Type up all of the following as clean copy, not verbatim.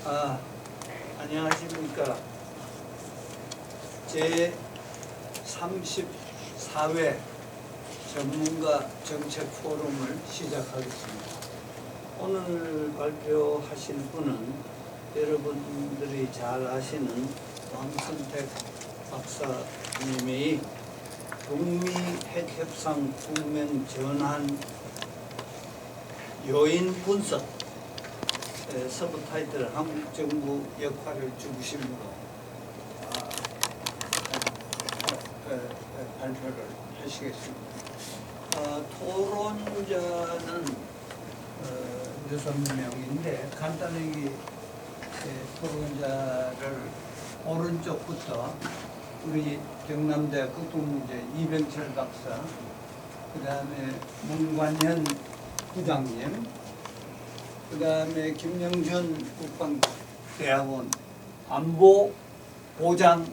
아, 안녕하십니까. 제 34회 전문가 정책 포럼을 시작하겠습니다. 오늘 발표하실 분은 여러분들이 잘 아시는 왕선택 박사님의 북미 핵협상 국면 전환 요인 분석 서브타이틀 한국 정부 역할을 중심으로 발표를 하시겠습니다. 토론자는 6명인데 간단하게 토론자를 오른쪽부터 우리 경남대 국토문제 이병철 박사, 그 다음에 문관현 부장님, 그 다음에 김영준 국방대학원 안보보장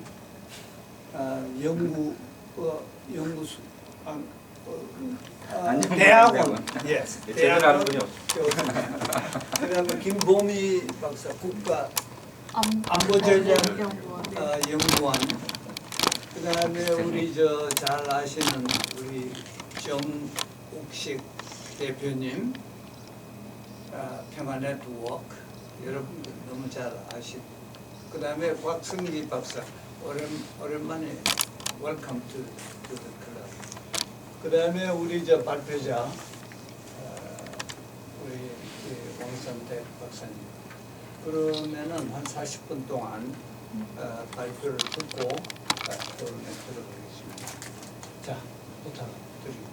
연구소 대학원, 예, 제대로 하는군요. 그 다음에 김보미 박사 국가 안보전략 연구원, 그 다음에 우리 잘 아시는 우리 정옥식 대표님, 평화네트워크 여러분들 너무 잘 아시고, 그 다음에 곽승기 박사 오랜만에 웰컴 투 더 클럽. 그 다음에 우리 발표자 우리 왕선택 박사님. 그러면은 한 40분 동안 발표를 듣고 토론에 들어가겠습니다. 자, 부탁드립니다.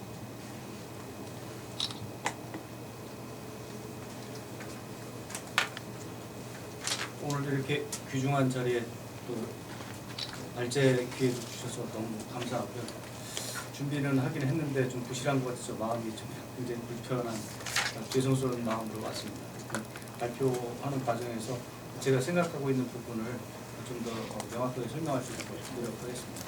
오늘도 이렇게 귀중한 자리에 또 발제 기회 주셔서 너무 감사하고요. 준비는 하긴 했는데 좀 부실한 것 같아서 마음이 좀 굉장히 불편한 죄송스러운 마음으로 왔습니다. 발표하는 과정에서 제가 생각하고 있는 부분을 좀 더 명확하게 설명할 수 있도록 노력하겠습니다.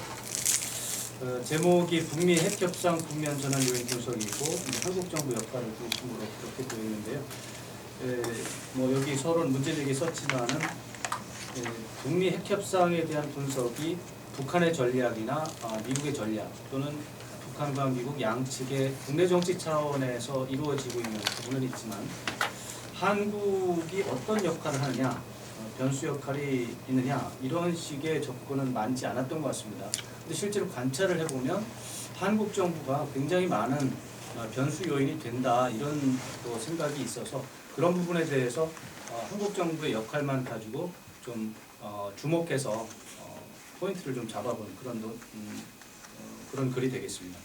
제목이 북미 핵협상 국면 전환 요인 분석이고 한국 정부 역할을 중심으로 그렇게 되어 있는데요. 뭐 여기 서론 문제되게 썼지만은 북미 핵협상에 대한 분석이 북한의 전략이나 미국의 전략 또는 북한과 미국 양측의 국내 정치 차원에서 이루어지고 있는 부분은 있지만 한국이 어떤 역할을 하느냐, 변수 역할이 있느냐 이런 식의 접근은 많지 않았던 것 같습니다. 근데 실제로 관찰을 해보면 한국 정부가 굉장히 많은 변수 요인이 된다 이런 또 생각이 있어서 그런 부분에 대해서 한국 정부의 역할만 가지고 좀 주목해서 포인트를 좀 잡아보는 그런 글이 되겠습니다.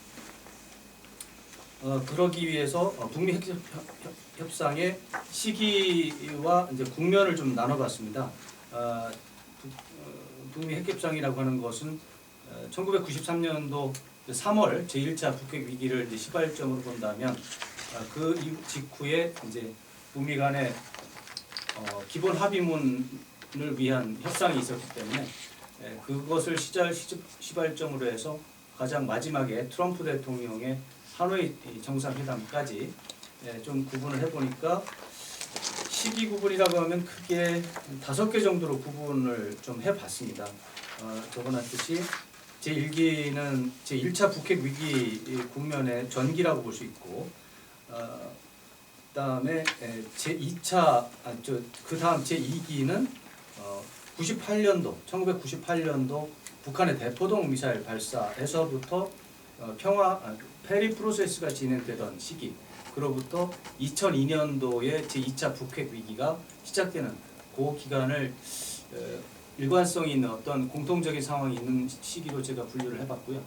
그러기 위해서 북미 협상의 시기와 이제 국면을 좀 나눠봤습니다. 북미 핵협상이라고 하는 것은 1993년도 3월 제1차 북핵 위기를 이제 시발점으로 본다면 그 직후에 이제 북미 간의 기본 합의문을 위한 협상이 있었기 때문에 그것을 시발점으로 해서 가장 마지막에 트럼프 대통령의 하노이 정상회담까지 좀 구분을 해보니까 시기 구분이라고 하면 크게 5개 정도로 구분을 좀 해봤습니다. 적어놨듯이 제1기는 제1차 북핵 위기 국면의 전기라고 볼 수 있고 그다음에 제2차 그 다음 제2기는 1998년도 북한의 대포동 미사일 발사에서부터 페리 프로세스가 진행되던 시기, 그로부터 2002년도에 제2차 북핵 위기가 시작되는 그 기간을 일관성이 있는 어떤 공통적인 상황이 있는 시기로 제가 분류를 해봤고요.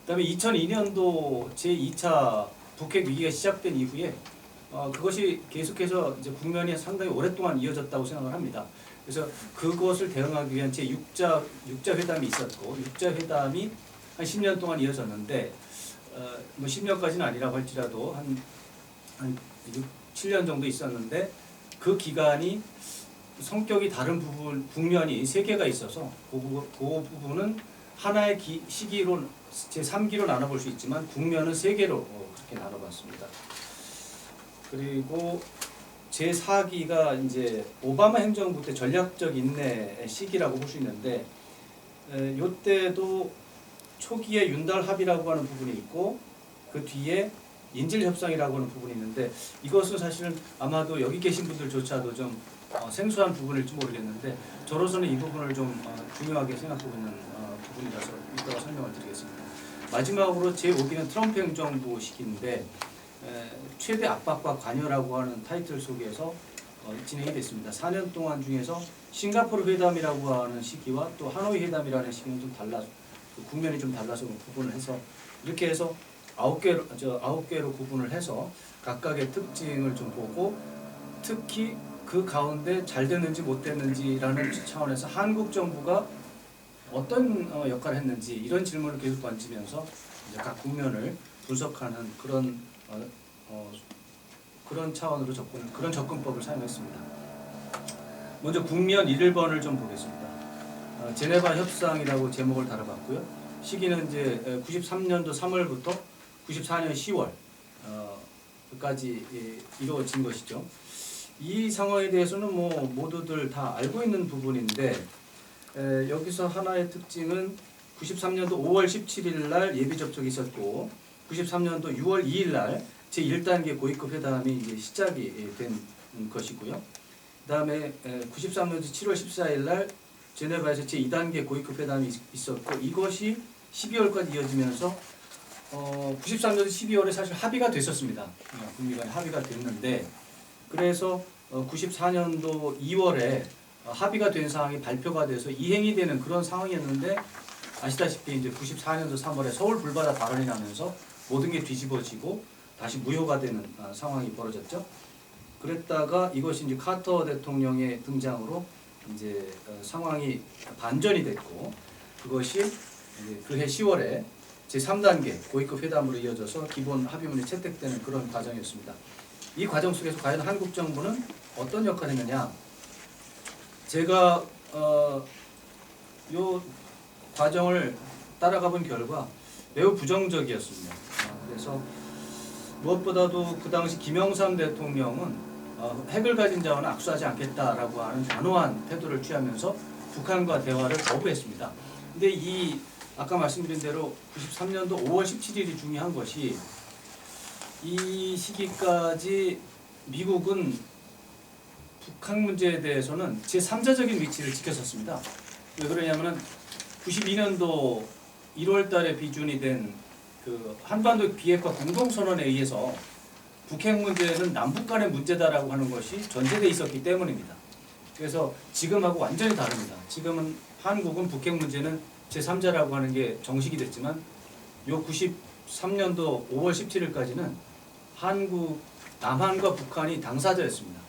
그다음에 2002년도 제2차 북핵 위기가 시작된 이후에 그것이 계속해서 이제 국면이 상당히 오랫동안 이어졌다고 생각을 합니다. 그래서 그것을 대응하기 위한 제6자 회담이 있었고 6자 회담이 한 10년 동안 이어졌는데 뭐 10년까지는 아니라고 할지라도 한 6, 7년 정도 있었는데 그 기간이 성격이 다른 부분 국면이 3개가 있어서 그 부분은 하나의 시기로 제3기로 나눠볼 수 있지만 국면은 3개로 그렇게 나눠봤습니다. 그리고 제4기가 이제 오바마 행정부 때 전략적 인내 시기라고 볼 수 있는데 이때도 초기에 윤달 합의라고 하는 부분이 있고 그 뒤에 인질 협상이라고 하는 부분이 있는데 이것은 사실은 아마도 여기 계신 분들조차도 좀 생소한 부분일지 모르겠는데 저로서는 이 부분을 좀 중요하게 생각하고 있는 부분이라서 이따가 설명을 드리겠습니다. 마지막으로 제5기는 트럼프 행정부 시기인데 최대 압박과 관여라고 하는 타이틀 속에서 진행이 됐습니다. 4년 동안 중에서 싱가포르 회담이라고 하는 시기와 또 하노이 회담이라는 시기는 좀 국면이 좀 달라서 구분을 해서 이렇게 해서 9개로 구분을 해서 각각의 특징을 좀 보고 특히 그 가운데 잘 됐는지 못 됐는지라는 차원에서 한국 정부가 어떤 역할을 했는지 이런 질문을 계속 던지면서 이제 각 국면을 분석하는 그런 차원으로 그런 접근법을 사용했습니다. 먼저 국면 1번을 좀 보겠습니다. 제네바 협상이라고 제목을 달아봤고요. 시기는 이제 93년도 3월부터 94년 10월까지 이루어진 것이죠. 이 상황에 대해서는 뭐 모두들 다 알고 있는 부분인데 여기서 하나의 특징은 93년도 5월 17일 날 예비 접촉이 있었고 93년도 6월 2일 날 제1단계 고위급 회담이 이제 시작이 된 것이고요. 그다음에 93년도 7월 14일 날 제네바에서 제2단계 고위급 회담이 있었고 이것이 12월까지 이어지면서 93년도 12월에 사실 합의가 됐었습니다. 북미 간에 합의가 됐는데 그래서 94년도 2월에 합의가 된 사항이 발표가 돼서 이행이 되는 그런 상황이었는데 아시다시피 이제 94년도 3월에 서울 불바다 발언이 나면서 모든 게 뒤집어지고 다시 무효가 되는 상황이 벌어졌죠. 그랬다가 이것이 이제 카터 대통령의 등장으로 이제 상황이 반전이 됐고 그것이 이제 그해 10월에 제3단계 고위급 회담으로 이어져서 기본 합의문이 채택되는 그런 과정이었습니다. 이 과정 속에서 과연 한국 정부는 어떤 역할을 했느냐? 제가 요 과정을 따라가 본 결과 매우 부정적이었습니다. 그래서 무엇보다도 그 당시 김영삼 대통령은 핵을 가진 자와는 악수하지 않겠다라고 하는 단호한 태도를 취하면서 북한과 대화를 거부했습니다. 근데 이 아까 말씀드린 대로 93년도 5월 17일이 중요한 것이 이 시기까지 미국은 북한 문제에 대해서는 제3자적인 위치를 지켰었습니다. 왜 그러냐면은 92년도 1월 달에 비준이 된 그 한반도 비핵화 공동선언에 의해서 북핵 문제는 남북 간의 문제다라고 하는 것이 전제되어 있었기 때문입니다. 그래서 지금하고 완전히 다릅니다. 지금은 한국은 북핵 문제는 제3자라고 하는 게 정식이 됐지만 요 93년도 5월 17일까지는 남한과 북한이 당사자였습니다.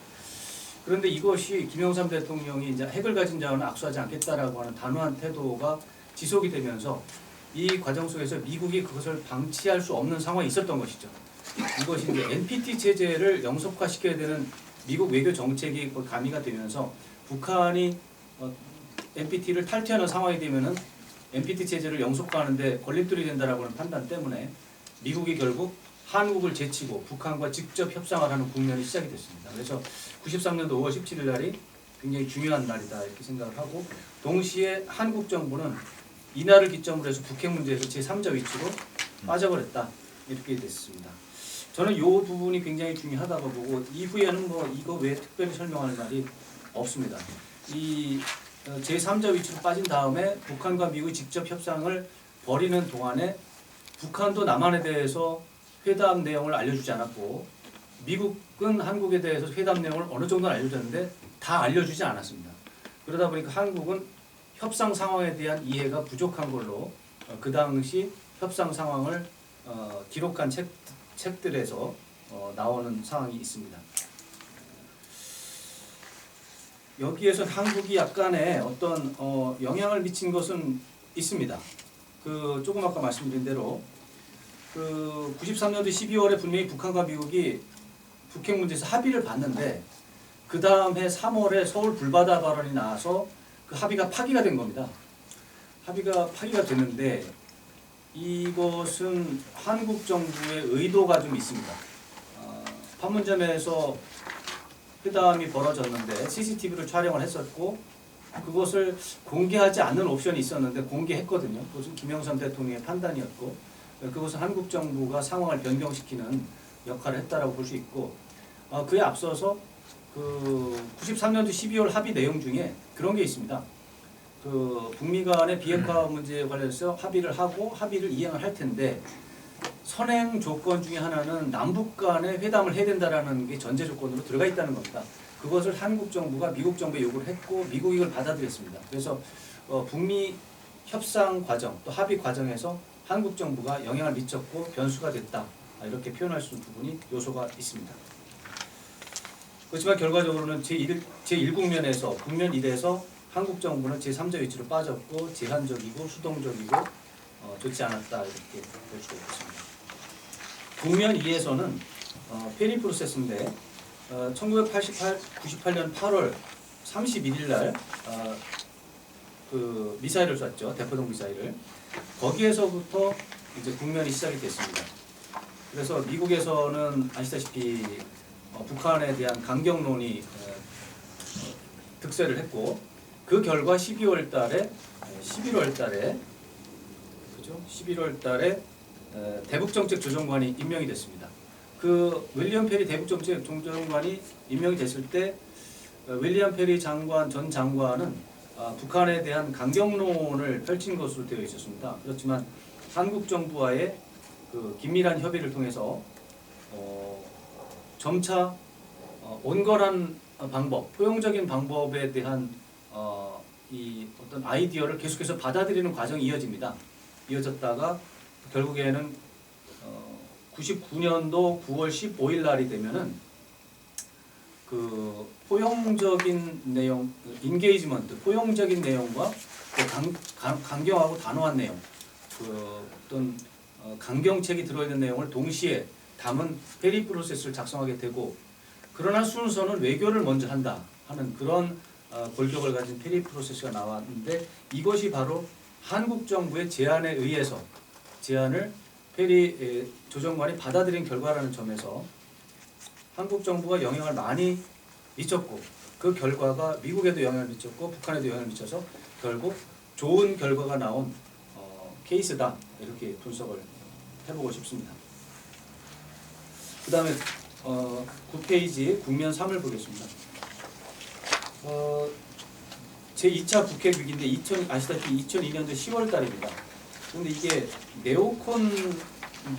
그런데 이것이 김영삼 대통령이 이제 핵을 가진 자와는 악수하지 않겠다라고 하는 단호한 태도가 지속이 되면서 이 과정 속에서 미국이 그것을 방치할 수 없는 상황이 있었던 것이죠. 이것이 이제 NPT 체제를 영속화시켜야 되는 미국 외교 정책이 가미가 되면서 북한이 NPT를 탈퇴하는 상황이 되면은 NPT 체제를 영속화하는데 걸림돌이 된다라고 하는 판단 때문에 미국이 결국 한국을 제치고 북한과 직접 협상을 하는 국면이 시작이 됐습니다. 그래서 93년도 5월 17일 날이 굉장히 중요한 날이다 이렇게 생각을 하고 동시에 한국 정부는 이날을 기점으로 해서 북핵 문제에서 제3자 위치로 빠져버렸다 이렇게 됐습니다. 저는 이 부분이 굉장히 중요하다고 보고 이후에는 뭐 이거 외에 특별히 설명할 말이 없습니다. 이 제3자 위치로 빠진 다음에 북한과 미국이 직접 협상을 벌이는 동안에 북한도 남한에 대해서 회담 내용을 알려주지 않았고 미국은 한국에 대해서 회담 내용을 어느 정도는 알려줬는데 다 알려주지 않았습니다. 그러다 보니까 한국은 협상 상황에 대한 이해가 부족한 걸로 그 당시 협상 상황을 기록한 책들에서 나오는 상황이 있습니다. 여기에서 한국이 약간의 어떤 영향을 미친 것은 있습니다. 그 조금 아까 말씀드린 대로 그 93년도 12월에 분명히 북한과 미국이 북핵 문제에서 합의를 봤는데 그 다음 해 3월에 서울 불바다 발언이 나와서 그 합의가 파기가 된 겁니다. 합의가 파기가 됐는데 이것은 한국 정부의 의도가 좀 있습니다. 판문점에서 회담이 벌어졌는데 CCTV를 촬영을 했었고 그것을 공개하지 않는 옵션이 있었는데 공개했거든요. 그것은 김영삼 대통령의 판단이었고 그것은 한국 정부가 상황을 변경시키는 역할을 했다라고 볼 수 있고 그에 앞서서 그 93년도 12월 합의 내용 중에 그런 게 있습니다. 그 북미 간의 비핵화 문제에 관련해서 합의를 하고 합의를 이행을 할 텐데 선행 조건 중에 하나는 남북 간의 회담을 해야 된다라는 게 전제 조건으로 들어가 있다는 겁니다. 그것을 한국 정부가 미국 정부에 요구를 했고 미국이 이걸 받아들였습니다. 그래서 북미 협상 과정 또 합의 과정에서 한국 정부가 영향을 미쳤고 변수가 됐다. 이렇게 표현할 수 있는 부분이 요소가 있습니다. 그렇지만 결과적으로는 제1국면에서 국면 1에서 한국 정부는 제3자 위치로 빠졌고 제한적이고 수동적이고 좋지 않았다 이렇게 볼 수가 있겠습니다. 국면 2에서는 페리 프로세스인데 1998년 8월 31일 날 그 미사일을 쐈죠. 대포동 미사일을. 거기에서부터 이제 국면이 시작이 됐습니다. 그래서 미국에서는 아시다시피 북한에 대한 강경론이 득세를 했고 그 결과 11월 달에 그죠? 11월 달에 대북정책조정관이 임명이 됐습니다. 그 윌리엄 페리 대북정책조정관이 임명이 됐을 때 윌리엄 페리 전 장관은 북한에 대한 강경론을 펼친 것으로 되어 있었습니다. 그렇지만 한국 정부와의 그 긴밀한 협의를 통해서 점차 온건한 방법, 포용적인 방법에 대한 이 어떤 아이디어를 계속해서 받아들이는 과정이 이어졌다가 결국에는 99년도 9월 15일 날이 되면은 그 포용적인 내용, 인게이지먼트, 포용적인 내용과 강경하고 단호한 내용, 그 어떤 강경책이 들어있는 내용을 동시에 담은 페리 프로세스를 작성하게 되고 그러나 순서는 외교를 먼저 한다 하는 그런 골격을 가진 페리 프로세스가 나왔는데 이것이 바로 한국 정부의 제안에 의해서 제안을 페리 조정관이 받아들인 결과라는 점에서 한국 정부가 영향을 많이 미쳤고 그 결과가 미국에도 영향을 미쳤고 북한에도 영향을 미쳐서 결국 좋은 결과가 나온 케이스다 이렇게 분석을 해보고 싶습니다. 그 다음에 9페이지 국면 3을 보겠습니다. 제2차 북핵 위기인데 아시다시피 2002년도 10월 달입니다. 그런데 이게 네오콘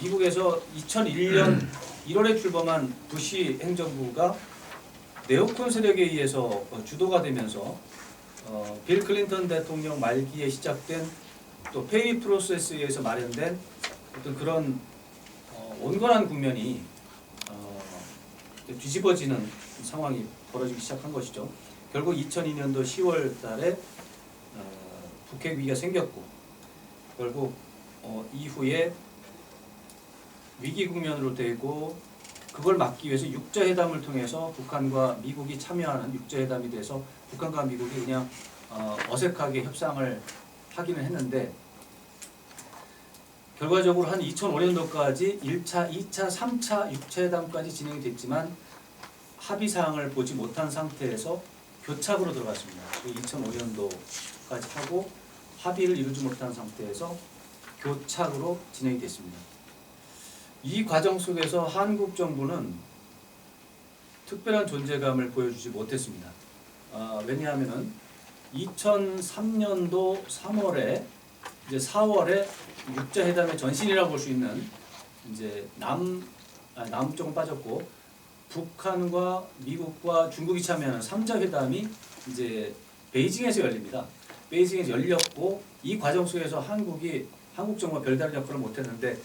미국에서 2001년 1월에 출범한 부시 행정부가 네오콘 세력에 의해서 주도가 되면서 빌 클린턴 대통령 말기에 시작된 또 페리 프로세스에 의해서 마련된 어떤 그런 온건한 국면이 뒤집어지는 상황이 벌어지기 시작한 것이죠. 결국 2002년도 10월 달에 북핵 위기가 생겼고 결국 이후에 위기 국면으로 되고 그걸 막기 위해서 육자회담을 통해서 북한과 미국이 참여하는 육자회담이 돼서 북한과 미국이 그냥 어색하게 협상을 하기는 했는데 결과적으로 한 2005년도까지 1차, 2차, 3차 육자회담까지 진행이 됐지만 합의사항을 보지 못한 상태에서 교착으로 들어갔습니다. 2005년도까지 하고 합의를 이루지 못한 상태에서 교착으로 진행이 됐습니다. 이 과정 속에서 한국 정부는 특별한 존재감을 보여주지 못했습니다. 왜냐하면은 2003년도 3월에 이제 4월에 육자회담의 전신이라고 볼 수 있는 이제 남쪽은 빠졌고 북한과 미국과 중국이 참여하는 3자 회담이 이제 베이징에서 열립니다. 베이징에서 열렸고 이 과정 속에서 한국 정부가 별다른 역할을 못했는데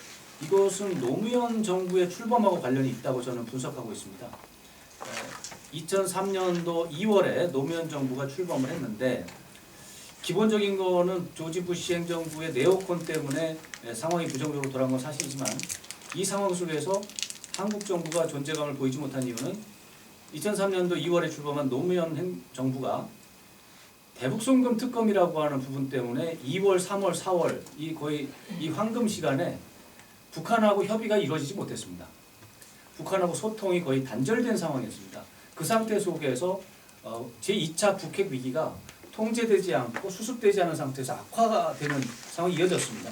이것은 노무현 정부의 출범하고 관련이 있다고 저는 분석하고 있습니다. 2003년도 2월에 노무현 정부가 출범을 했는데 기본적인 거는 조지 부시 행정부의 네오콘 때문에 상황이 부정적으로 돌아간 건 사실이지만 이 상황 속에서 한국 정부가 존재감을 보이지 못한 이유는 2003년도 2월에 출범한 노무현 정부가 대북송금 특검이라고 하는 부분 때문에 2월, 3월, 4월 거의 이 황금 시간에 북한하고 협의가 이루어지지 못했습니다. 북한하고 소통이 거의 단절된 상황이었습니다. 그 상태 속에서 제2차 북핵 위기가 통제되지 않고 수습되지 않은 상태에서 악화가 되는 상황이 이어졌습니다.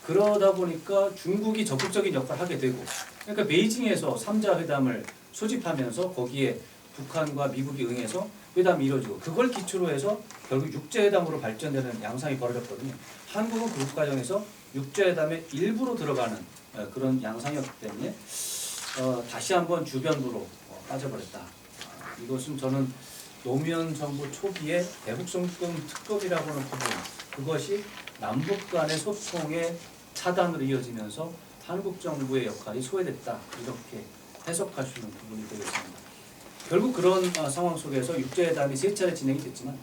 그러다 보니까 중국이 적극적인 역할을 하게 되고, 그러니까 베이징에서 3자 회담을 소집하면서 거기에 북한과 미국이 응해서 회담이 이루어지고, 그걸 기초로 해서 결국 육제회담으로 발전되는 양상이 벌어졌거든요. 한국은 그 과정에서 육제회담의 일부로 들어가는 그런 양상이었기 때문에 다시 한번 주변부로 빠져버렸다. 이것은 저는 노무현 정부 초기에 대북송금 특검이라고 하는 부분, 그것이 남북 간의 소통의 차단으로 이어지면서 한국 정부의 역할이 소외됐다, 이렇게 해석할 수 있는 부분이 되겠습니다. 결국 그런 상황 속에서 육제회담이 3차례 진행이 됐지만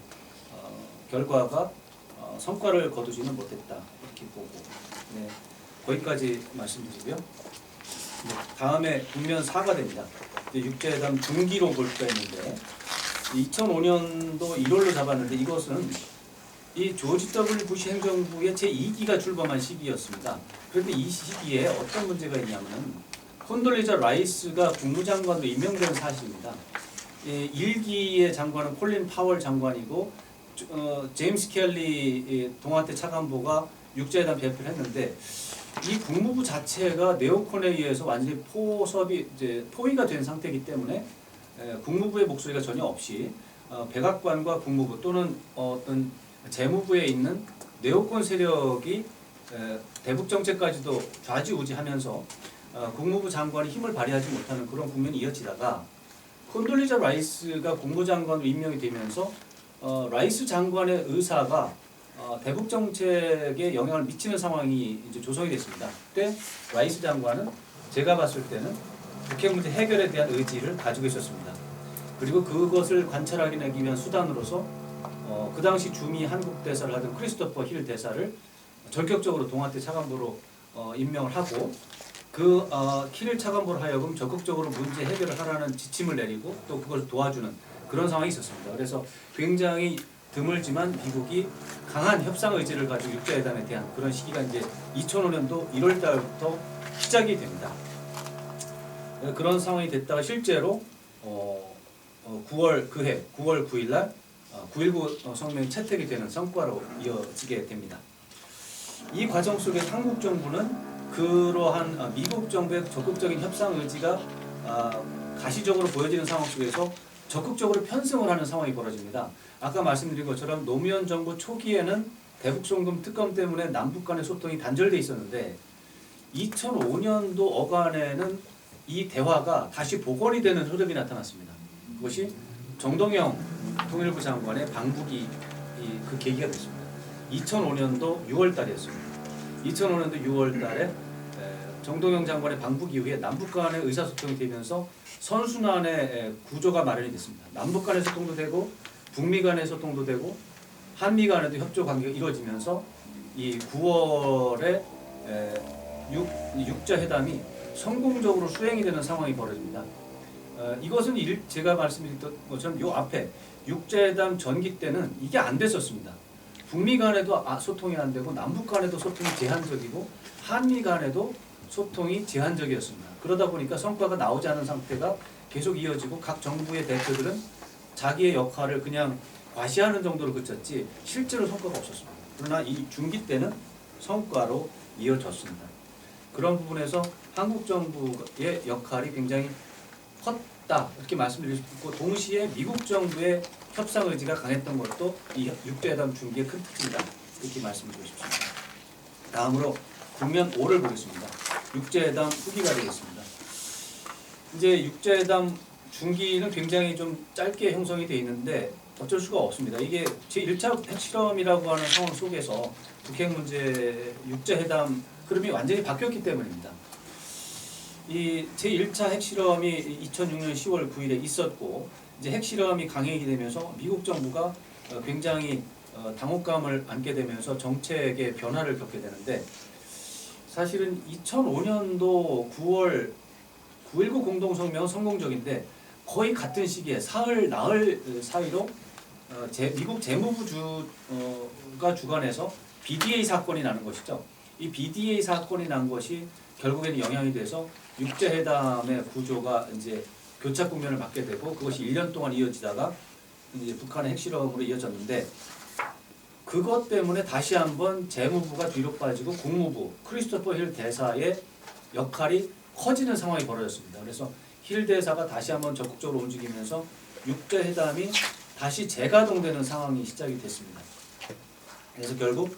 결과가 성과를 거두지는 못했다, 이렇게 보고, 네, 거기까지 말씀드리고요. 네, 다음에 국면 4가 됩니다. 육제회담 중기로 볼 수가 있는데 2005년도 1월로 잡았는데, 이것은 이 조지 W 부시 행정부의 제2기가 출범한 시기였습니다. 그런데 이 시기에 어떤 문제가 있냐면 콘돌리자 라이스가 국무장관으로 임명된 사실입니다. 1기의 장관은 콜린 파월 장관이고 제임스 켈리 동아태 차관보가 육제회담 발표를 했는데, 이 국무부 자체가 네오콘에 의해서 완전히 포위가 된 상태이기 때문에 국무부의 목소리가 전혀 없이 백악관과 국무부 또는 어떤 재무부에 있는 네오콘 세력이 대북 정책까지도 좌지우지하면서 국무부 장관이 힘을 발휘하지 못하는 그런 국면이 이어지다가 콘돌리자 라이스가 국무장관으로 임명이 되면서 라이스 장관의 의사가 대북 정책에 영향을 미치는 상황이 이제 조성이 됐습니다. 그때 라이스 장관은 제가 봤을 때는 북핵 문제 해결에 대한 의지를 가지고 있었습니다. 그리고 그것을 관찰하기 위한 수단으로서 그 당시 주미 한국 대사를 하던 크리스토퍼 힐 대사를 전격적으로 동아태 차관보로 임명을 하고, 그 힐 차관보로 하여금 적극적으로 문제 해결을 하라는 지침을 내리고 또 그걸 도와주는 그런 상황이 있었습니다. 그래서 굉장히 드물지만 미국이 강한 협상 의지를 가지고 육자회담에 대한 그런 시기가 이제 2005년도 1월 달부터 시작이 됩니다. 그런 상황이 됐다가 실제로 9월 9일 날 9.19 성명이 채택이 되는 성과로 이어지게 됩니다. 이 과정 속에 한국 정부는 그러한 미국 정부의 적극적인 협상 의지가 가시적으로 보여지는 상황 속에서 적극적으로 편승을 하는 상황이 벌어집니다. 아까 말씀드린 것처럼 노무현 정부 초기에는 대북송금 특검 때문에 남북 간의 소통이 단절돼 있었는데 2005년도 어간에는 이 대화가 다시 복원이 되는 흐름이 나타났습니다. 그것이 정동영 통일부 장관의 방북이 그 계기가 됐습니다. 2005년도 6월 달이었습니다. 2005년도 6월 달에 정동영 장관의 방북 이후에 남북 간의 의사소통이 되면서 선순환의 구조가 마련이 됐습니다. 남북 간의 소통도 되고 북미 간의 소통도 되고 한미 간에도 협조 관계가 이루어지면서 이 9월에 육자 회담이 성공적으로 수행이 되는 상황이 벌어집니다. 이것은 제가 말씀드렸던 것처럼 요 앞에 육자회담 전기 때는 이게 안 됐었습니다. 북미 간에도 소통이 안 되고 남북 간에도 소통이 제한적이고 한미 간에도 소통이 제한적이었습니다. 그러다 보니까 성과가 나오지 않은 상태가 계속 이어지고 각 정부의 대표들은 자기의 역할을 그냥 과시하는 정도로 그쳤지 실제로 성과가 없었습니다. 그러나 이 중기 때는 성과로 이어졌습니다. 그런 부분에서 한국 정부의 역할이 굉장히 컸다 이렇게 말씀드릴 수 있고, 동시에 미국 정부의 협상 의지가 강했던 것도 이 육자회담 중기의 큰 특징이다 이렇게 말씀드리고 싶습니다. 다음으로 국면 5를 보겠습니다. 육자회담 후기가 되겠습니다. 이제 육자회담 중기는 굉장히 좀 짧게 형성이 되어 있는데 어쩔 수가 없습니다. 이게 제1차 핵실험이라고 하는 상황 속에서 북핵 문제 육자회담 흐름이 완전히 바뀌었기 때문입니다. 이 제1차 핵실험이 2006년 10월 9일에 있었고, 이제 핵실험이 강행이 되면서 미국 정부가 굉장히 당혹감을 안게 되면서 정책의 변화를 겪게 되는데, 사실은 2005년도 9월 9.19 공동성명은 성공적인데 거의 같은 시기에 사흘 나흘 사이로 미국 재무부가 주관해서 BDA 사건이 나는 것이죠. 이 BDA 사건이 난 것이 결국에는 영향이 돼서 육자회담의 구조가 이제 교착 국면을 맞게 되고 그것이 1년 동안 이어지다가 이제 북한의 핵실험으로 이어졌는데 그것 때문에 다시 한번 재무부가 뒤로 빠지고 국무부 크리스토퍼 힐 대사의 역할이 커지는 상황이 벌어졌습니다. 그래서 힐 대사가 다시 한번 적극적으로 움직이면서 육제회담이 다시 재가동되는 상황이 시작이 됐습니다. 그래서 결국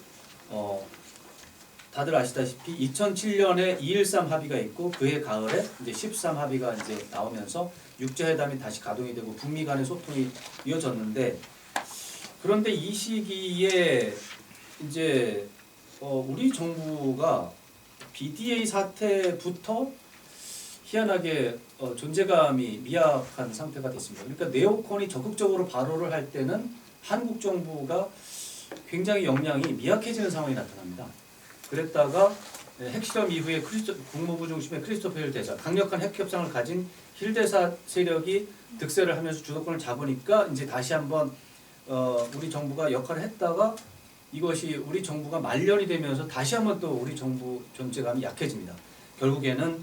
다들 아시다시피 2007년에 2.13 합의가 있고 그해 가을에 이제 13 합의가 이제 나오면서 육제회담이 다시 가동이 되고 북미 간의 소통이 이어졌는데 그런데 이 시기에 이제 우리 정부가 BDA 사태부터 희한하게 존재감이 미약한 상태가 됐습니다. 그러니까 네오콘이 적극적으로 발호를 할 때는 한국 정부가 굉장히 역량이 미약해지는 상황이 나타납니다. 그랬다가 핵실험 이후에 국무부 중심의 크리스토퍼 힐 대사, 강력한 핵 협상을 가진 힐 대사 세력이 득세를 하면서 주도권을 잡으니까 이제 다시 한번 우리 정부가 역할을 했다가 이것이 우리 정부가 말년이 되면서 다시 한번 또 우리 정부 존재감이 약해집니다. 결국에는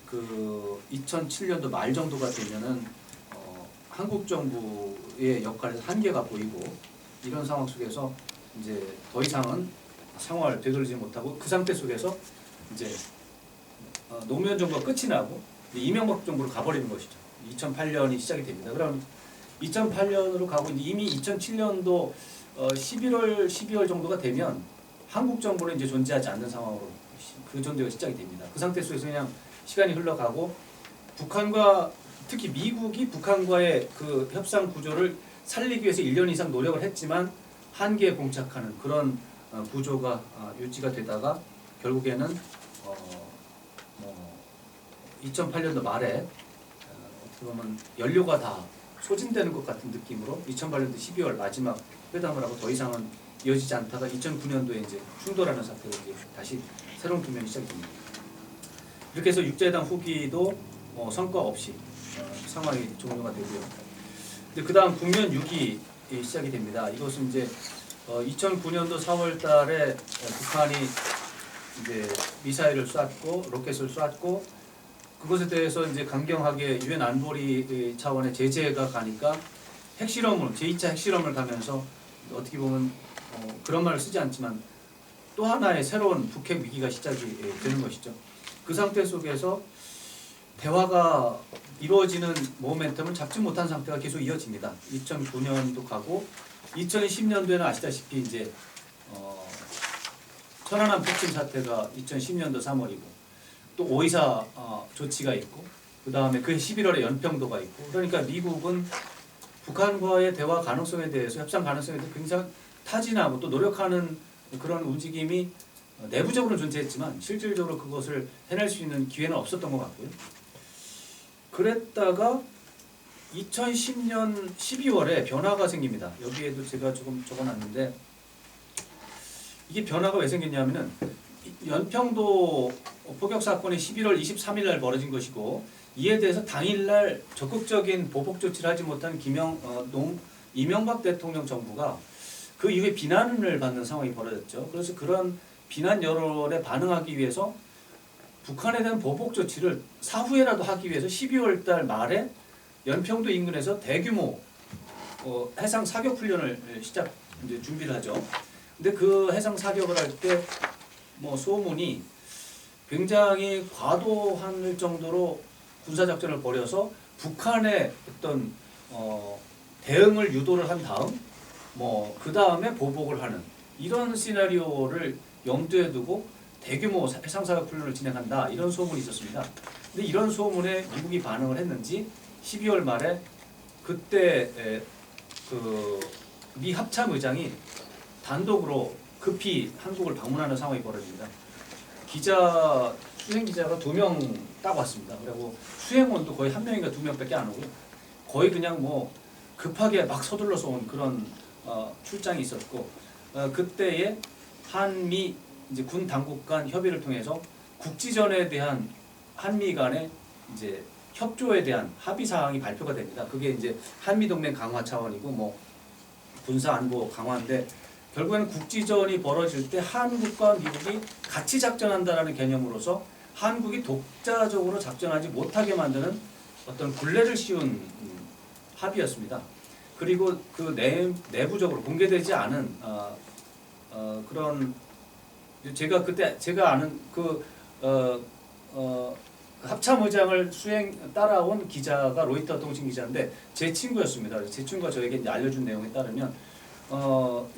그 2007년도 말 정도가 되면은 한국 정부의 역할에서 한계가 보이고 이런 상황 속에서 이제 더 이상은 상황을 되돌리지 못하고 그 상태 속에서 이제 노무현 정부가 끝이 나고 이명박 정부로 가버리는 것이죠. 2008년이 시작이 됩니다. 그럼 2008년으로 가고 이미 2007년도 11월, 12월 정도가 되면 한국 정부는 이제 존재하지 않는 상황으로 그 존재가 시작이 됩니다. 그 상태 속에서 그냥 시간이 흘러가고 북한과 특히 미국이 북한과의 그 협상 구조를 살리기 위해서 1년 이상 노력을 했지만 한계에 봉착하는 그런 구조가 유지가 되다가 결국에는 2008년도 말에 어떻게 보면 연료가 다 소진되는 것 같은 느낌으로 2008년도 12월 마지막 회담을 하고 더 이상은 이어지지 않다가 2009년도에 이제 충돌하는 사태로 이제 다시 새로운 국면이 시작이 됩니다. 이렇게 해서 육제회담 후기도 성과 없이 상황이 종료가 되고요. 근데 그 다음 국면 6이 시작이 됩니다. 이것은 이제 2009년도 4월달에 북한이 이제 미사일을 쐈고 로켓을 쐈고 그것에 대해서 이제 강경하게 유엔 안보리 차원의 제재가 가니까 핵실험을 제2차 핵실험을 가면서 어떻게 보면 그런 말을 쓰지 않지만 또 하나의 새로운 북핵 위기가 시작이 되는 것이죠. 그 상태 속에서 대화가 이루어지는 모멘텀을 잡지 못한 상태가 계속 이어집니다. 2009년도 가고 2010년도에는 아시다시피 이제 천안함 폭침 사태가 2010년도 3월이고 또 5.24 조치가 있고 그 다음에 그해 11월에 연평도가 있고 그러니까 미국은 북한과의 대화 가능성에 대해서 협상 가능성에 대해서 굉장히 타진하고 또 노력하는 그런 움직임이 내부적으로 존재했지만 실질적으로 그것을 해낼 수 있는 기회는 없었던 것 같고요. 그랬다가 2010년 12월에 변화가 생깁니다. 여기에도 제가 조금 적어놨는데 이게 변화가 왜 생겼냐면은 연평도 포격 사건이 11월 23일 날 벌어진 것이고 이에 대해서 당일날 적극적인 보복 조치를 하지 못한 이명박 대통령 정부가 그 이후에 비난을 받는 상황이 벌어졌죠. 그래서 그런 비난 여론에 반응하기 위해서 북한에 대한 보복 조치를 사후에라도 하기 위해서 12월 달 말에 연평도 인근에서 대규모 해상 사격 훈련을 이제 준비를 하죠. 근데 그 해상 사격을 할 때 소문이 굉장히 과도할 정도로 군사 작전을 벌여서 북한의 어떤 대응을 유도를 한 다음 그 다음에 보복을 하는 이런 시나리오를 염두에 두고 대규모 해상 사격 훈련을 진행한다 이런 소문이 있었습니다. 근데 이런 소문에 미국이 반응을 했는지 12월 말에 그때 그 미 합참 의장이 단독으로 급히 한국을 방문하는 상황이 벌어집니다. 수행 기자가 2명 딱 왔습니다. 그리고 수행원도 거의 1명인가 2명밖에 안 오고 거의 그냥 급하게 막 서둘러서 온 그런 출장이 있었고 그때에 한미 이제 군 당국 간 협의를 통해서 국지전에 대한 한미 간의 이제 협조에 대한 합의 사항이 발표가 됩니다. 그게 이제 한미 동맹 강화 차원이고 군사 안보 강화인데 결국에는 국지전이 벌어질 때 한국과 미국이 같이 작전한다라는 개념으로서 한국이 독자적으로 작전하지 못하게 만드는 어떤 굴레를 씌운 합의였습니다. 그리고 그 내부적으로 공개되지 않은 그런 제가 그때 제가 아는 합참 의장을 따라온 기자가 로이터 통신 기자인데 제 친구였습니다. 제 친구가 저에게 이제 알려준 내용에 따르면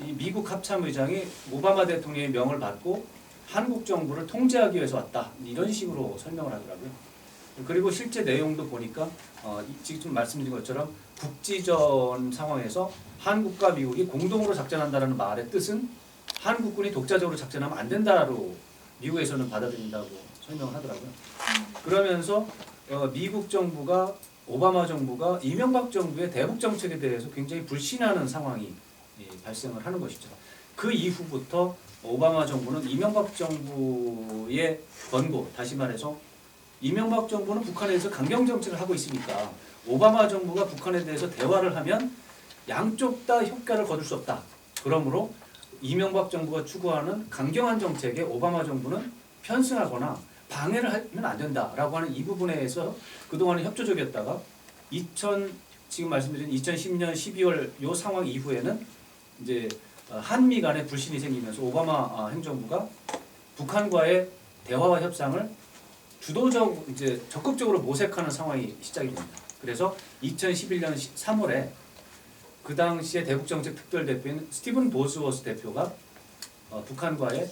이 미국 합참 의장이 오바마 대통령의 명을 받고 한국 정부를 통제하기 위해서 왔다 이런 식으로 설명을 하더라고요. 그리고 실제 내용도 보니까 지금 말씀드린 것처럼 국지전 상황에서 한국과 미국이 공동으로 작전한다는 말의 뜻은 한국군이 독자적으로 작전하면 안 된다로 미국에서는 받아들인다고 설명을 하더라고요. 그러면서 미국 정부가 오바마 정부가 이명박 정부의 대북 정책에 대해서 굉장히 불신하는 상황이 발생을 하는 것이죠. 그 이후부터 오바마 정부는 이명박 정부의 권고, 다시 말해서 이명박 정부는 북한에 대해서 강경 정책을 하고 있으니까 오바마 정부가 북한에 대해서 대화를 하면 양쪽 다 효과를 거둘 수 없다. 그러므로 이명박 정부가 추구하는 강경한 정책에 오바마 정부는 편승하거나 방해를 하면 안 된다라고 하는 이 부분에서 그동안은 협조적이었다가 지금 말씀드린 2010년 12월 요 상황 이후에는 이제 한미 간의 불신이 생기면서 오바마 행정부가 북한과의 대화와 협상을 이제 적극적으로 모색하는 상황이 시작이 됩니다. 그래서 2011년 3월에 그 당시에 대북정책 특별대표인 스티븐 보스워스 대표가 북한과의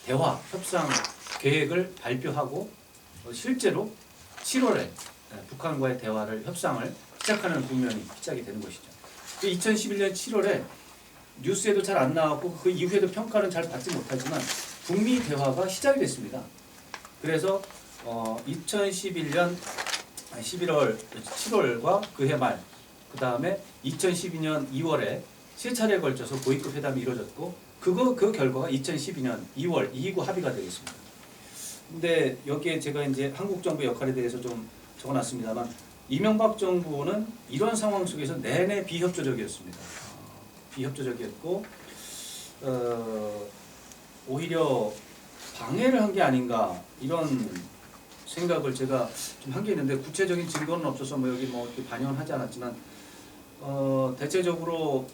대화 협상 계획을 발표하고 실제로 7월에 북한과의 대화를 협상을 시작하는 국면이 시작이 되는 것이죠. 2011년 7월에 뉴스에도 잘 안 나왔고 그 이후에도 평가는 잘 받지 못하지만 북미 대화가 시작이 됐습니다. 그래서 2011년 11월, 7월과 그해 말, 그 다음에 2012년 2월에 세 차례에 걸쳐서 고위급 회담이 이루어졌고 그 결과가 2012년 2월 2.29 합의가 되겠습니다. 근데 여기에 제가 이제 한국 정부 역할에 대해서 좀 적어놨습니다만 이명박 정부는 이런 상황 속에서 내내 비협조적이었습니다. 비협조적이었고 오히려 방해를 한 게 아닌가 이런 생각을 제가 좀 한 게 있는데 구체적인 증거는 없어서 여기 이렇게 반영은 하지 않았지만 대체적으로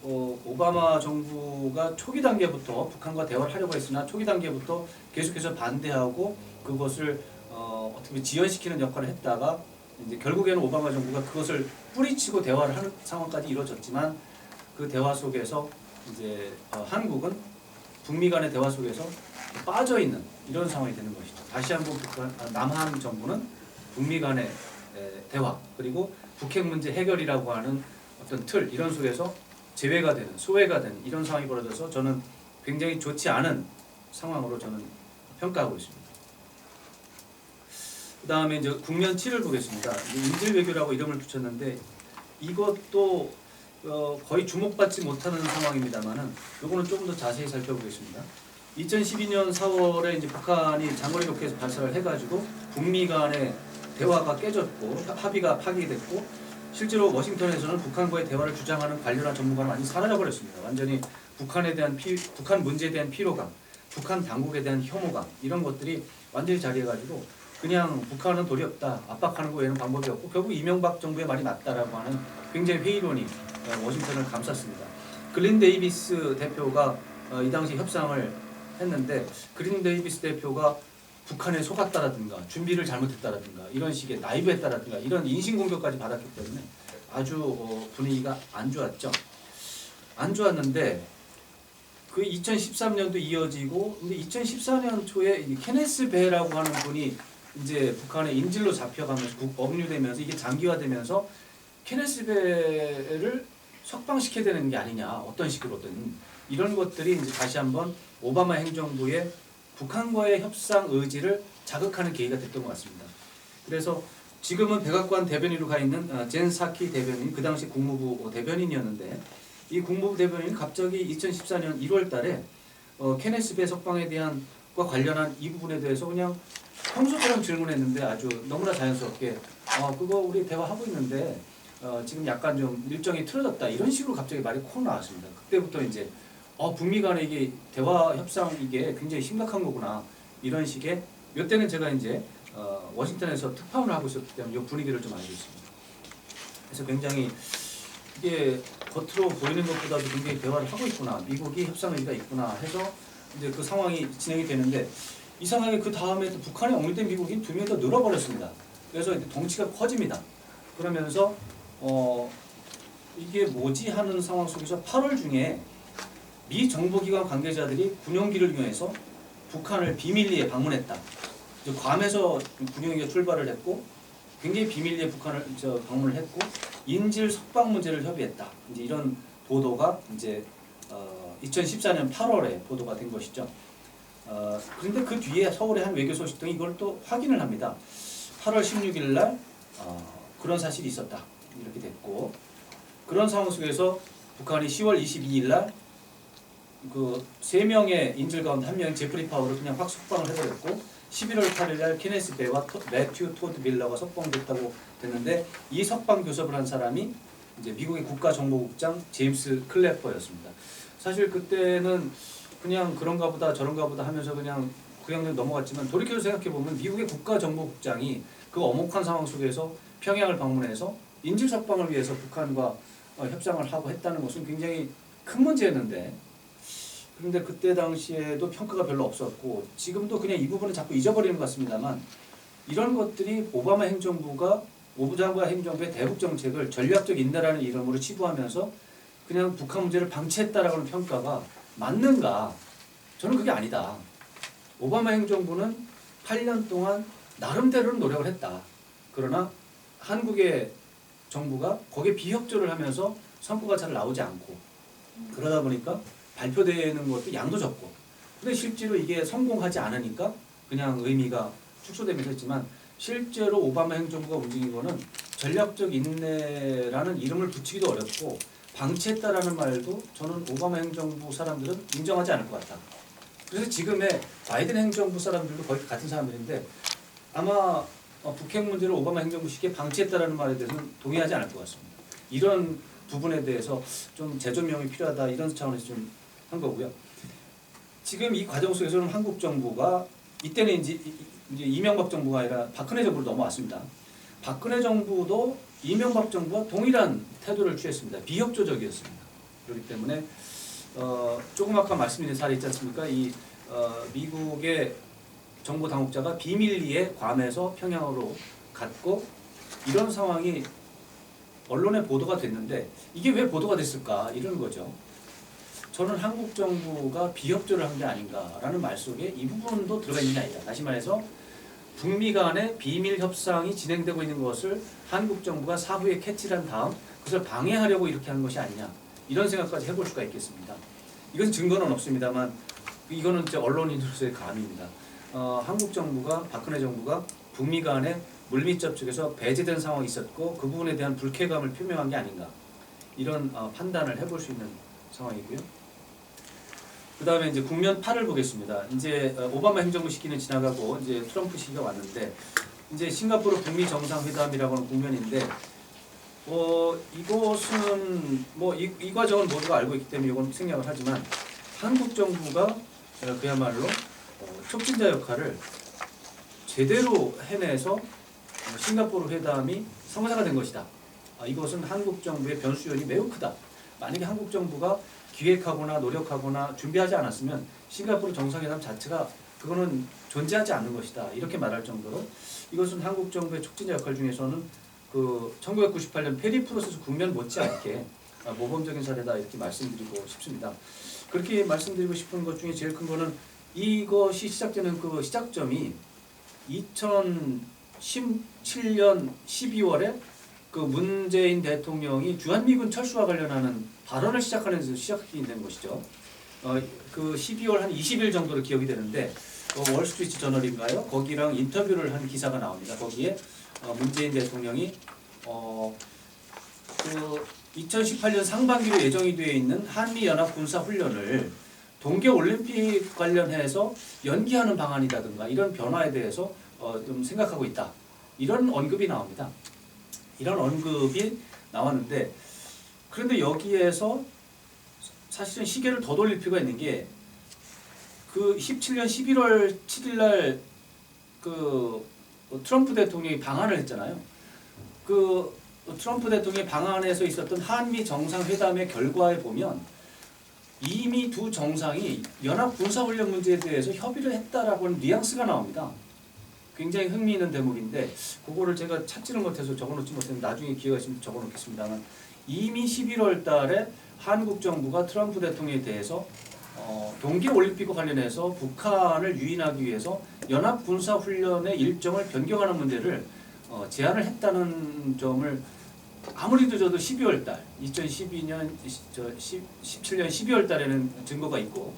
오바마 정부가 초기 단계부터 북한과 대화를 하려고 했으나 초기 단계부터 계속해서 반대하고 그것을 어떻게 보면 지연시키는 역할을 했다가 이제 결국에는 오바마 정부가 그것을 뿌리치고 대화를 하는 상황까지 이루어졌지만 그 대화 속에서 이제 한국은 북미 간의 대화 속에서 빠져 있는 이런 상황이 되는 것이죠. 다시 한번 남한 정부는 북미 간의 대화 그리고 북핵 문제 해결이라고 하는 어떤 틀 이런 속에서 제외가 되는 소외가 되는 이런 상황이 벌어져서 저는 굉장히 좋지 않은 상황으로 저는 평가하고 있습니다. 그 다음에 이제 국면 7을 보겠습니다. 인질 외교라고 이름을 붙였는데 이것도 거의 주목받지 못하는 상황입니다만은 요거는 조금 더 자세히 살펴보겠습니다. 2012년 4월에 이제 북한이 장거리 로켓 발사를 해가지고 북미 간의 대화가 깨졌고 합의가 파기됐고 실제로 워싱턴에서는 북한과의 대화를 주장하는 관료나 전문가는 완전히 사라져버렸습니다. 완전히 북한 문제에 대한 피로감, 북한 당국에 대한 혐오감 이런 것들이 완전히 자리해가지고 그냥 북한은 도리 없다, 압박하는 거 외에는 방법이 없고 결국 이명박 정부의 말이 맞다라고 하는 굉장히 회의론이 워싱턴을 감쌌습니다. 글린 데이비스 대표가 이 당시 협상을 했는데 글린 데이비스 대표가 북한에 속았다라든가 준비를 잘못했다라든가 이런 식의 나이브했다라든가 이런 인신공격까지 받았기 때문에 아주 분위기가 안 좋았죠. 안 좋았는데 그 2013년도 이어지고 근데 2014년 초에 케네스 베라고 하는 분이 이제 북한의 인질로 잡혀가면서 억류되면서 이게 장기화되면서 케네스 베를 석방시켜야 되는 게 아니냐 어떤 식으로든 이런 것들이 이제 다시 한번 오바마 행정부의 북한과의 협상 의지를 자극하는 계기가 됐던 것 같습니다. 그래서 지금은 백악관 대변인으로 가 있는 젠 사키 대변인, 그 당시 국무부 대변인이었는데 이 국무부 대변인이 갑자기 2014년 1월 달에 케네스 배 석방에 대한 과 관련한 이 부분에 대해서 그냥 평소처럼 질문했는데 아주 너무나 자연스럽게 그거 우리 대화하고 있는데 지금 약간 좀 일정이 틀어졌다 이런 식으로 갑자기 말이 콕 나왔습니다. 그때부터 이제 북미 간의 이게 대화 협상 이게 굉장히 심각한 거구나 이런 식의 이때는 제가 이제 워싱턴에서 특파원을 하고 있었기 때문에 이 분위기를 좀 알고 있습니다. 그래서 굉장히 이게 겉으로 보이는 것보다도 굉장히 대화를 하고 있구나, 미국이 협상 의지가 있구나 해서 이제 그 상황이 진행이 되는데, 이 상황에 그 다음에 또 북한에 옹립된 미국이 두 명이 더 늘어버렸습니다. 그래서 이제 덩치가 커집니다. 그러면서 이게 뭐지 하는 상황 속에서 8월 중에 미 정보기관 관계자들이 군용기를 이용해서 북한을 비밀리에 방문했다. 괌에서 군용기가 출발을 했고 굉장히 비밀리에 북한을 방문을 했고 인질 석방 문제를 협의했다. 이제 이런 보도가 이제 2014년 8월에 보도가 된 것이죠. 그런데 그 뒤에 서울의 한 외교소식 등이 이걸 또 확인을 합니다. 8월 16일 날 그런 사실이 있었다. 이렇게 됐고, 그런 상황 속에서 북한이 10월 22일 날 그 3명의 인질 가운데 한 명인 제프리 파워를 그냥 확 석방을 해버렸고, 11월 8일 날 케네스 베와 매튜 토드 밀러가 석방됐다고 됐는데, 이 석방 교섭을 한 사람이 이제 미국의 국가정보국장 제임스 클래퍼였습니다. 사실 그때는 그냥 그런가 보다 저런가 보다 하면서 그냥 넘어갔지만, 돌이켜서 생각해 보면 미국의 국가정보국장이 그 엄혹한 상황 속에서 평양을 방문해서 인질 석방을 위해서 북한과 협상을 하고 했다는 것은 굉장히 큰 문제였는데, 그런데 그때 당시에도 평가가 별로 없었고, 지금도 그냥 이 부분을 자꾸 잊어버리는 것 같습니다만, 이런 것들이 오바마 행정부의 대북 정책을 전략적 인내라는 이름으로 치부하면서 그냥 북한 문제를 방치했다라고 하는 평가가 맞는가? 저는 그게 아니다. 오바마 행정부는 8년 동안 나름대로는 노력을 했다. 그러나 한국의 정부가 거기에 비협조를 하면서 성과가 잘 나오지 않고, 그러다 보니까 발표되는 것도 양도 적고, 근데 실제로 이게 성공하지 않으니까 그냥 의미가 축소되면서 했지만, 실제로 오바마 행정부가 움직인 거는 전략적 인내라는 이름을 붙이기도 어렵고 방치했다라는 말도 저는 오바마 행정부 사람들은 인정하지 않을 것 같다. 그래서 지금의 바이든 행정부 사람들도 거의 같은 사람들인데, 아마 북핵 문제를 오바마 행정부 시기에 방치했다라는 말에 대해서는 동의하지 않을 것 같습니다. 이런 부분에 대해서 좀 재조명이 필요하다, 이런 차원에서 좀 한 거고요. 지금 이 과정 속에서는 한국 정부가, 이때는 이제 이명박 정부가 아니라 박근혜 정부로 넘어왔습니다. 박근혜 정부도 이명박 정부와 동일한 태도를 취했습니다. 비협조적이었습니다. 그렇기 때문에 조금 아까 말씀드린 사례 있지 않습니까? 이 미국의 정보 당국자가 비밀리에 괌에서 평양으로 갔고, 이런 상황이 언론에 보도가 됐는데 이게 왜 보도가 됐을까? 이런 거죠. 저는 한국 정부가 비협조를 한 게 아닌가라는 말 속에 이 부분도 들어가 있는 게 아니다. 다시 말해서 북미 간의 비밀 협상이 진행되고 있는 것을 한국 정부가 사후에 캐치를 한 다음 그것을 방해하려고 이렇게 한 것이 아니냐, 이런 생각까지 해볼 수가 있겠습니다. 이건 증거는 없습니다만 이거는 이제 언론인으로서의 감입니다. 한국 정부가, 박근혜 정부가 북미 간의 물밑 접촉에서 배제된 상황이 있었고 그 부분에 대한 불쾌감을 표명한 게 아닌가, 이런 판단을 해볼 수 있는 상황이고요. 그 다음에 이제 국면 8을 보겠습니다. 이제 오바마 행정부 시기는 지나가고 이제 트럼프 시기가 왔는데, 이제 싱가포르 북미 정상회담이라고 하는 국면인데, 이것은 뭐 이 과정은 모두가 알고 있기 때문에 이건 생략을 하지만, 한국 정부가 그야말로 촉진자 역할을 제대로 해내서 싱가포르 회담이 성사가 된 것이다. 이것은 한국 정부의 변수 요인이 매우 크다. 만약에 한국 정부가 기획하거나 노력하거나 준비하지 않았으면 싱가포르 정상회담 자체가 그거는 존재하지 않는 것이다. 이렇게 말할 정도로 이것은 한국 정부의 촉진자 역할 중에서는 그 1998년 페리 프로세스 국면 못지않게 모범적인 사례다, 이렇게 말씀드리고 싶습니다. 그렇게 말씀드리고 싶은 것 중에 제일 큰 거는, 이것이 시작되는 그 시작점이 2017년 12월에 그 문재인 대통령이 주한미군 철수와 관련하는 발언을 시작하는 데서 시작이 된 것이죠. 그 12월 한 20일 정도로 기억이 되는데, 월스트리트 저널인가요? 거기랑 인터뷰를 한 기사가 나옵니다. 거기에 문재인 대통령이 그 2018년 상반기로 예정이 되어 있는 한미연합 군사훈련을 동계올림픽 관련해서 연기하는 방안이라든가 이런 변화에 대해서 좀 생각하고 있다, 이런 언급이 나옵니다. 이런 언급이 나왔는데, 그런데 여기에서 사실은 시계를 더 돌릴 필요가 있는 게, 그 17년 11월 7일 날 그 트럼프 대통령이 방한을 했잖아요. 그 트럼프 대통령이 방한에서 있었던 한미 정상회담의 결과에 보면 이미 두 정상이 연합 군사훈련 문제에 대해서 협의를 했다라고 하는 뉘앙스가 나옵니다. 굉장히 흥미있는 대목인데 그거를 제가 찾지는 못해서 적어놓지 못했는데 나중에 기회가 있으면 적어놓겠습니다만 이미 11월 달에 한국 정부가 트럼프 대통령에 대해서 동계올림픽과 관련해서 북한을 유인하기 위해서 연합군사훈련의 일정을 변경하는 문제를 제안을 했다는 점을 아무리 늦어도 12월 달, 2012년, 17년 12월 달에는 증거가 있고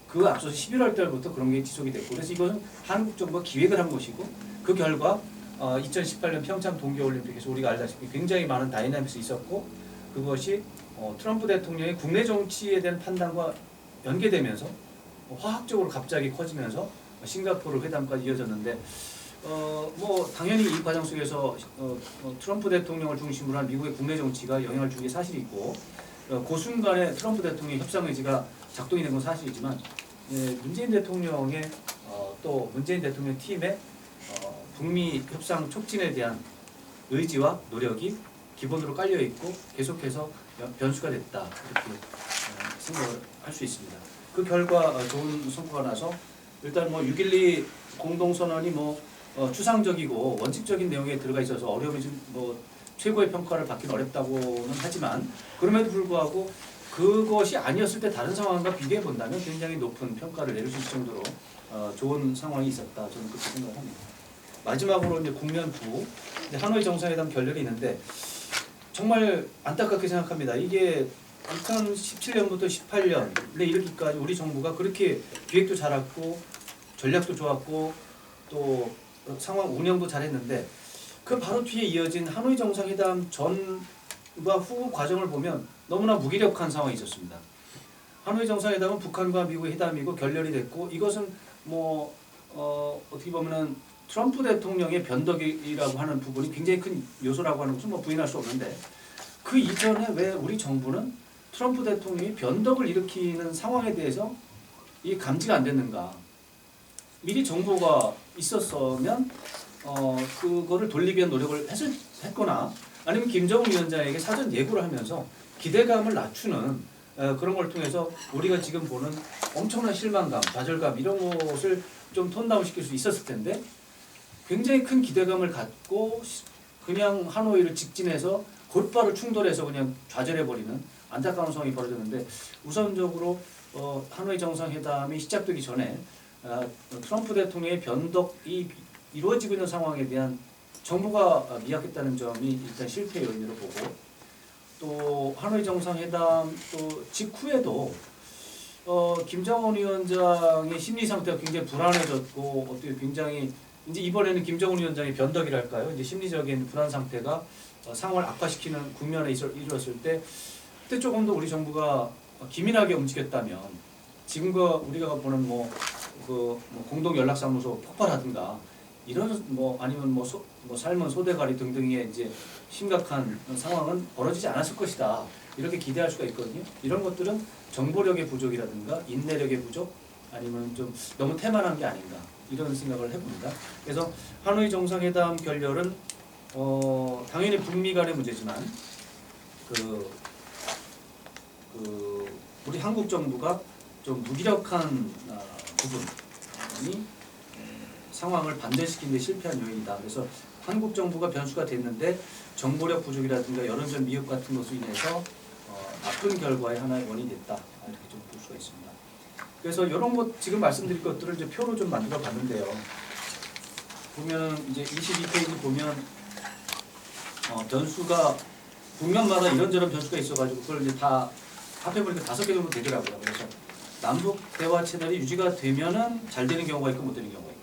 그 앞서서 11월 달부터 그런 게 지속이 됐고 그래서 이것은 한국 정부가 기획을 한 것이고 그 결과 2018년 평창 동계올림픽에서 우리가 알다시피 굉장히 많은 다이나믹스 있었고 그것이 트럼프 대통령의 국내 정치에 대한 판단과 연계되면서 화학적으로 갑자기 커지면서 싱가포르 회담까지 이어졌는데 뭐 당연히 이 과정 속에서 트럼프 대통령을 중심으로 한 미국의 국내 정치가 영향을 준 게 사실이고 그 순간에 트럼프 대통령의 협상 의지가 작동이 된 건 사실이지만 문재인 대통령의 또 문재인 대통령 팀의 북미 협상 촉진에 대한 의지와 노력이 기본으로 깔려 있고 계속해서 변수가 됐다 이렇게 생각을 할 수 있습니다. 그 결과 좋은 성과가 나서 일단 뭐 6.12 공동선언이 뭐 추상적이고 원칙적인 내용에 들어가 있어서 어려움이 좀 뭐 최고의 평가를 받기는 어렵다고는 하지만 그럼에도 불구하고 그것이 아니었을 때 다른 상황과 비교해 본다면 굉장히 높은 평가를 내릴 수 있을 정도로 좋은 상황이 있었다 저는 그렇게 생각을 합니다. 마지막으로 이제 국면 후 하노이 정상회담 결렬이 있는데 정말 안타깝게 생각합니다. 이게 2017년부터 18년에 이르기까지 우리 정부가 그렇게 기획도 잘했고 전략도 좋았고 또 상황 운영도 잘했는데 그 바로 뒤에 이어진 하노이 정상회담 전과 후 과정을 보면 너무나 무기력한 상황이 있었습니다. 하노이 정상회담은 북한과 미국의 회담이고 결렬이 됐고 이것은 뭐 어떻게 보면은 트럼프 대통령의 변덕이라고 하는 부분이 굉장히 큰 요소라고 하는 것은 뭐 부인할 수 없는데 그 이전에 왜 우리 정부는 트럼프 대통령이 변덕을 일으키는 상황에 대해서 이 감지가 안 됐는가? 미리 정보가 있었으면 그거를 돌리기 위한 노력을 했거나 아니면 김정은 위원장에게 사전 예고를 하면서 기대감을 낮추는 그런 걸 통해서 우리가 지금 보는 엄청난 실망감, 좌절감 이런 것을 좀 톤다운시킬 수 있었을 텐데 굉장히 큰 기대감을 갖고 그냥 하노이를 직진해서 곧바로 충돌해서 그냥 좌절해버리는 안타까운 상황이 벌어졌는데 우선적으로 하노이 정상회담이 시작되기 전에 트럼프 대통령의 변덕이 이루어지고 있는 상황에 대한 정보가 미약했다는 점이 일단 실패 요인으로 보고 또 하노이 정상회담 또 직후에도 김정은 위원장의 심리 상태가 굉장히 불안해졌고 어떻게 굉장히 이제 이번에는 김정은 위원장의 변덕이랄까요? 이제 심리적인 불안 상태가 상황을 악화시키는 국면에 이르렀을 때 그때 조금 더 우리 정부가 기민하게 움직였다면 지금과 우리가 보는 공동 연락사무소 폭발하든가 이런 아니면 삶은 소대가리 등등의 이제 심각한 상황은 벌어지지 않았을 것이다 이렇게 기대할 수가 있거든요. 이런 것들은 정보력의 부족이라든가 인내력의 부족 아니면 좀 너무 태만한 게 아닌가 이런 생각을 해봅니다. 그래서 하노이 정상회담 결렬은 당연히 북미 간의 문제지만 우리 한국 정부가 좀 무기력한 부분이 상황을 반전시키는 데 실패한 요인이다. 그래서 한국 정부가 변수가 됐는데 정보력 부족이라든가 여론전 미흡 같은 것으로 인해서 나쁜 결과의 하나의 원인이 됐다. 이렇게 좀 볼 수가 있습니다. 그래서 이런 것 지금 말씀드릴 것들을 이제 표로 좀 만들어 봤는데요. 보면 이제 22페이지 보면 변수가 국면마다 이런저런 변수가 있어가지고 그걸 이제 다 합해보니까 5개 정도 되더라고요. 그래서 남북 대화 채널이 유지가 되면은 잘 되는 경우가 있고 못 되는 경우가 있고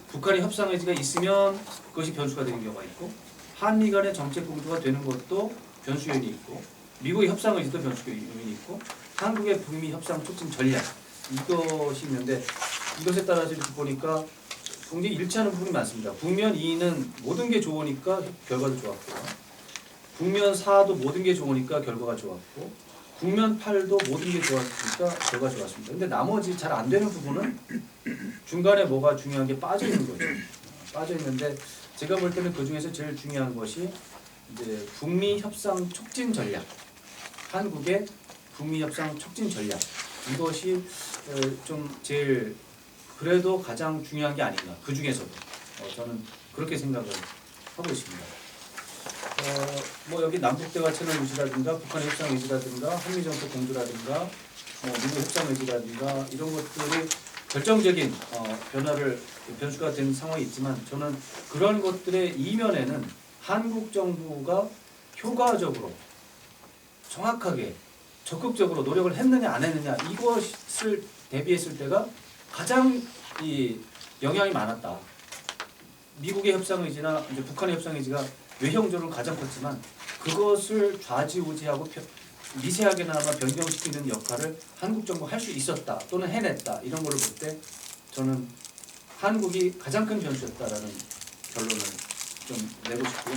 북한의 협상 의지가 있으면 그것이 변수가 되는 경우가 있고 한미 간의 정책 공조가 되는 것도 변수 요인이 있고 미국의 협상 의지도 변수 요인이 있고 한국의 북미 협상 촉진 전략 이것이 있는데 이것에 따라서 이렇게 보니까 굉장히 일치하는 부분이 많습니다. 북면 2는 모든 게 좋으니까 결과도 좋았고 북면 4도 모든 게 좋으니까 결과가 좋았고 국면 8도 모든 게 좋았으니까 결과가 좋았습니다. 근데 나머지 잘 안 되는 부분은 중간에 뭐가 중요한 게 빠져 있는 거죠. 빠져 있는데 제가 볼 때는 그 중에서 제일 중요한 것이 이제 북미 협상 촉진 전략, 한국의 북미 협상 촉진 전략, 이것이 좀 제일 그래도 가장 중요한 게 아닌가. 그 중에서도 저는 그렇게 생각을 하고 있습니다. 뭐 여기 남북 대화 채널 유지라든가 북한 협상 의지라든가 한미 정책 공조라든가 미국 협상 의지라든가 이런 것들이 결정적인 변수가 된 상황이 있지만 저는 그런 것들의 이면에는 한국 정부가 효과적으로 정확하게 적극적으로 노력을 했느냐 안 했느냐 이것을 대비했을 때가 가장 영향이 많았다. 미국의 협상 의지나 이제 북한의 협상 의지가 외형적으로 가장 컸지만 그것을 좌지우지하고 미세하게나마 변경시키는 역할을 한국 정부가 할 수 있었다 또는 해냈다 이런 거를 볼 때 저는 한국이 가장 큰 변수였다라는 결론을 좀 내고 싶고요.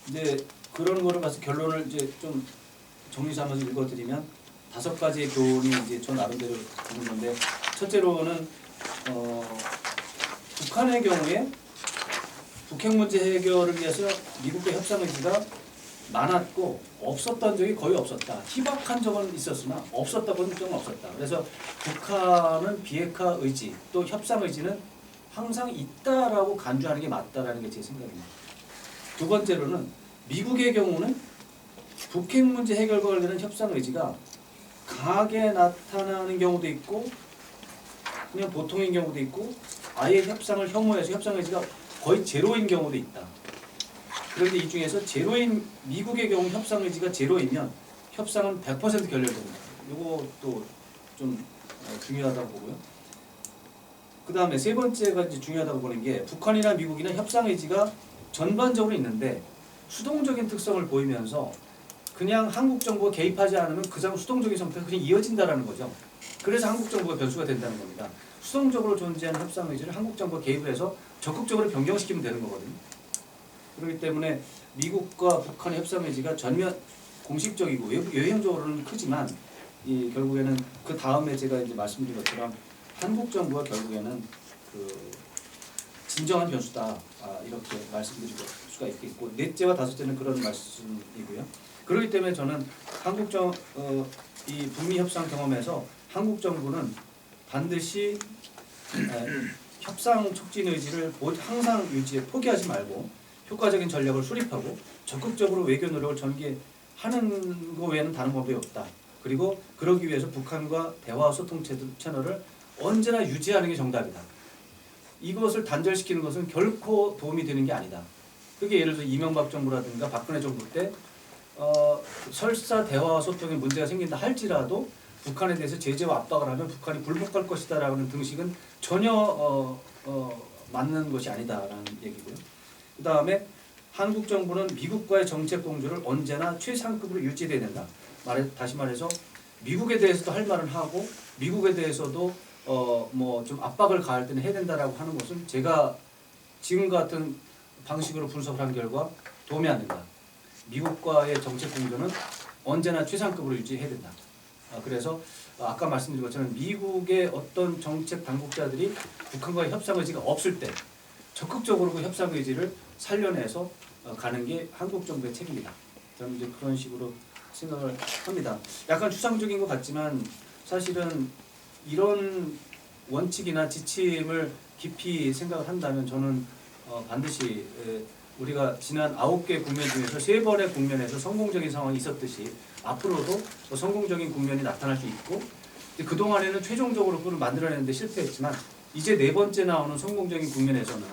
이제 그런 거를 봐서 결론을 이제 좀 정리삼아서 읽어드리면 5가지의 교훈이 이제 저 나름대로 보는 건데 첫째로는 북한의 경우에 북핵 문제 해결을 위해서 미국의 협상 의지가 많았고 없었던 적이 거의 없었다. 희박한 적은 있었으나 없었다고는 좀 없었다. 그래서 북한은 비핵화 의지 또 협상 의지는 항상 있다라고 간주하는 게 맞다라는 게 제 생각입니다. 두 번째로는 미국의 경우는 북핵 문제 해결과 관련된 협상 의지가 강하게 나타나는 경우도 있고 그냥 보통인 경우도 있고 아예 협상을 혐오해서 협상 의지가 거의 제로인 경우도 있다. 그런데 이 중에서 제로인 미국의 경우 협상 의지가 제로이면 협상은 100% 결렬됩니다. 이것도 좀 중요하다고 보고요. 그 다음에 세 번째가 이제 중요하다고 보는 게 북한이나 미국이나 협상 의지가 전반적으로 있는데 수동적인 특성을 보이면서 그냥 한국 정부가 개입하지 않으면 그 장 수동적인 상태가 그냥 이어진다라는 거죠. 그래서 한국 정부가 변수가 된다는 겁니다. 수동적으로 존재하는 협상 의지를 한국 정부가 개입을 해서 적극적으로 변경시키면 되는 거거든요. 그렇기 때문에 미국과 북한의 협상 의지가 전면 공식적이고 외형적으로는 크지만 결국에는 그 다음에 제가 이제 말씀드린 것처럼 한국 정부가 결국에는 그 진정한 변수다 이렇게 말씀드릴 수가 있겠고 넷째와 다섯째는 그런 말씀이고요. 그렇기 때문에 저는 이 북미 협상 경험에서 한국 정부는 반드시 협상 촉진 의지를 항상 포기하지 말고 효과적인 전략을 수립하고 적극적으로 외교 노력을 전개하는 거 외에는 다른 방법이 없다. 그리고 그러기 위해서 북한과 대화 소통 채널을 언제나 유지하는 게 정답이다. 이것을 단절시키는 것은 결코 도움이 되는 게 아니다. 그게 예를 들어 이명박 정부라든가 박근혜 정부 때 설사 대화와 소통에 문제가 생긴다 할지라도 북한에 대해서 제재와 압박을 하면 북한이 굴복할 것이다라는 등식은 전혀 맞는 것이 아니다라는 얘기고요. 그 다음에 한국 정부는 미국과의 정책 공조를 언제나 최상급으로 유지해야 된다. 다시 말해서 미국에 대해서도 할 말은 하고 미국에 대해서도 뭐 좀 압박을 가할 때는 해야 된다라고 하는 것은 제가 지금 같은 방식으로 분석을 한 결과 도움이 안 된다. 미국과의 정책 공조는 언제나 최상급으로 유지해야 된다. 그래서 아까 말씀드린 것처럼 미국의 어떤 정책 당국자들이 북한과의 협상 의지가 없을 때 적극적으로 그 협상 의지를 살려내서 가는 게 한국 정부의 책임이다. 저는 이제 그런 식으로 생각을 합니다. 약간 추상적인 것 같지만 사실은 이런 원칙이나 지침을 깊이 생각을 한다면 저는 반드시 우리가 지난 9개 국면 중에서 3번의 국면에서 성공적인 상황이 있었듯이 앞으로도 성공적인 국면이 나타날 수 있고 그동안에는 최종적으로 그걸 만들어내는데 실패했지만 이제 4번째 나오는 성공적인 국면에서는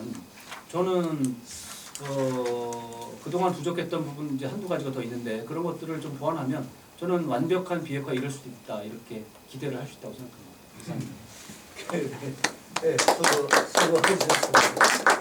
저는 그동안 부족했던 부분 이제 한두 가지가 더 있는데 그런 것들을 좀 보완하면 저는 완벽한 비핵화에 이를 수도 있다 이렇게 기대를 할 수 있다고 생각합니다. 감사합니다. 네, 수고하셨습니다.